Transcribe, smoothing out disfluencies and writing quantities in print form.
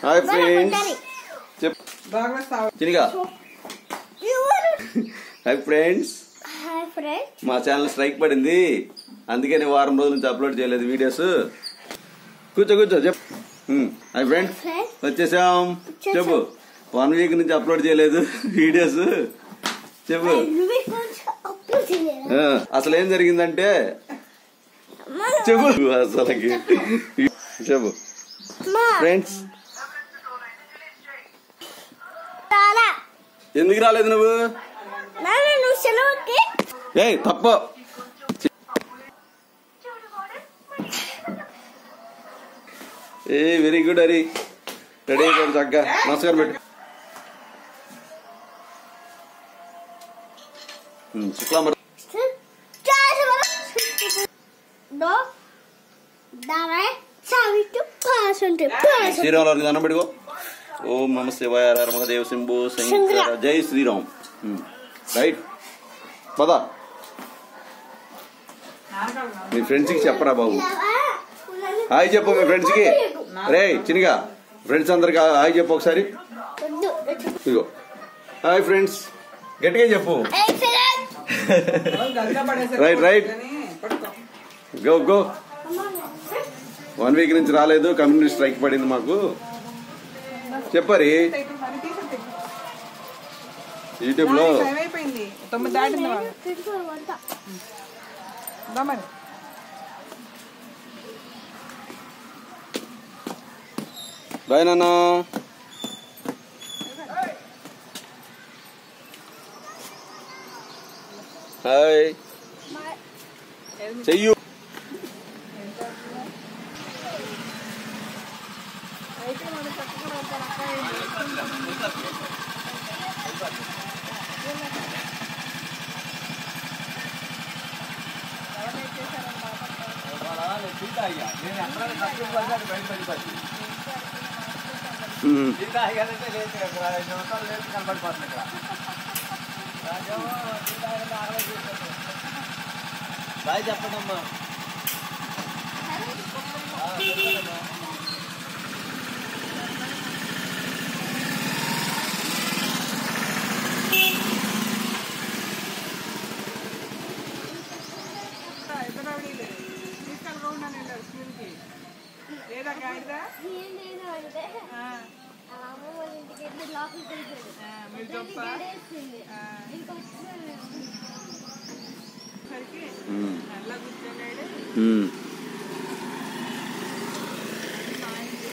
Hi friends చినిగా hi friends మా channel strike పడింది, అందుకని వారం రోజుల నుంచి అప్లోడ్ చేయలేదు వీడియోస్. కూర్చో చెప్పు. హాయ్ ఫ్రెండ్స్ వచ్చేసాం. చెప్పు. 1 వీక్ నుంచి అప్లోడ్ చేయలేదు వీడియోస్. చెప్పు అసలు ఏం జరిగిందంటే చెప్పు. అసలుకి చెప్పు ఫ్రెండ్స్. ఎందుకు రాలేదు నువ్వు? ఏయ్ తప్పు. A very good Hari. Ready అయిపోయింది చక్కగా. నమస్కారం పెట్టు. శుక్లాంబర్ శ్రీరామ్ దండం పెట్టుకో. ఓం నమ శివాయ హర మహదేవ్ శంభో శంకర జై శ్రీరామ్. రైట్ పదా. మీ ఫ్రెండ్స్ కి చెప్పరా బాబు. హాయ్ చెప్పు మీ ఫ్రెండ్స్ కి. రే చినిగా ఫ్రెండ్స్ అందరికి హాయ్ చెప్పు ఒకసారి. ఇదిగో హాయ్ ఫ్రెండ్స్ గట్టిగా చెప్పు. Right go. 1 వీక్ నుంచి రాలేదు, కమ్యూనిటీ స్ట్రైక్ పడింది మాకు. చెప్పరి యూట్యూబ్ లో. బాయ్ నాన్న. హాయ్ చెయ్యు. బాయ్ చెప్పదమ్మా.